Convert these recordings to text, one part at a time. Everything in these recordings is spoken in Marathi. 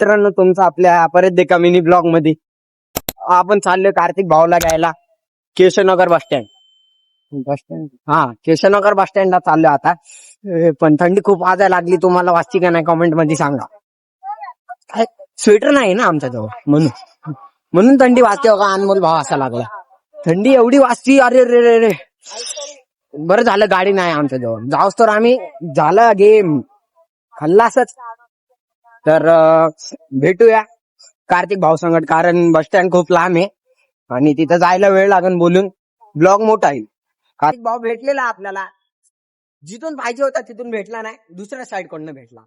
मित्रांनो, तुमचं आपल्या परत देखा मिनी ब्लॉग मध्ये आपण चाललोय कार्तिक भाऊला घ्यायला केशवनगर बस स्टँड. हा, केशवनगर बस स्टँडला चाललोय आता. पण थंडी खूप वाजायला लागली. तुम्हाला वाचती का नाही कमेंट मध्ये सांगा. स्वेटर नाही ना आमच्या जवळ, म्हणून थंडी वाजते बघा. अनमोल भाव असा लागला. थंडी एवढी वाजती, अरे रे रे रे. बरं झालं गाडी नाही आमच्या जवळ. जाऊस तर आम्ही झालं गेम खल्लासच. तर भेटूया कार्तिक भाऊ संगत, कारण बस स्टँड खूप लांब आहे आणि तिथं जायला वेळ लागेल. बोलून ब्लॉग मोठा आहे. कार्तिक भाऊ भेटलेला आपल्याला, जिथून पाहिजे होता तिथून भेटला नाही, दुसऱ्या साईड कडनं भेटला.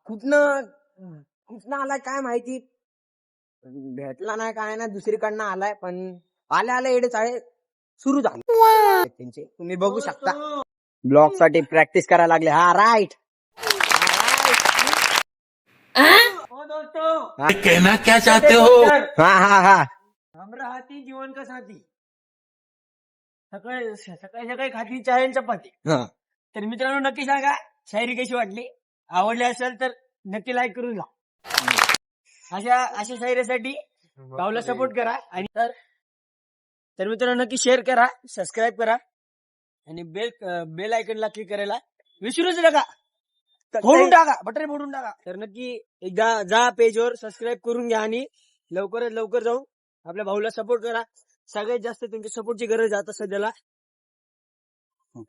कुठनं आलाय काय माहिती, भेटला नाही काय नाही, दुसरीकडनं आलाय. पण आल्या एडे चाळे सुरू झाले त्यांचे, तुम्ही बघू शकता. ब्लॉग साठी प्रॅक्टिस करायला लागले. हा राईट. कहना क्या चाहते हो? हा हमरा हाती जीवन का साथी. सकाळी सकाळी खाती चहा आणि चपाती. तर मित्रांनो, नक्की सांगा शायरी कशी वाटली. आवडली असेल तर नक्की लाईक करून घ्या. अशा शायरीसाठी भाऊला सपोर्ट करा. आणि तर मित्रांनो, नक्की शेअर करा, सबस्क्राईब करा आणि बेल आयकनला क्लिक करायला विसरूच नका. फोडून टाका, बटन फोडून टाका. तर नक्की एकदा जा पेजवर, सबस्क्राईब करून घ्या आणि लवकरात लवकर जाऊन आपल्या भाऊला सपोर्ट करा. सगळ्यात जास्त तुमच्या सपोर्टची गरज आता सध्याला.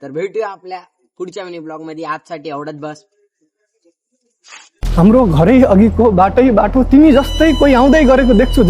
तर भेटूया आपल्या पुढच्या मिनी ब्लॉग मध्ये. आजसाठी एवढंच बस. हाम्रो घरै अघिको बाटै बाटो तिमी जस्तै कोही आउँदै गरेको देख्छु।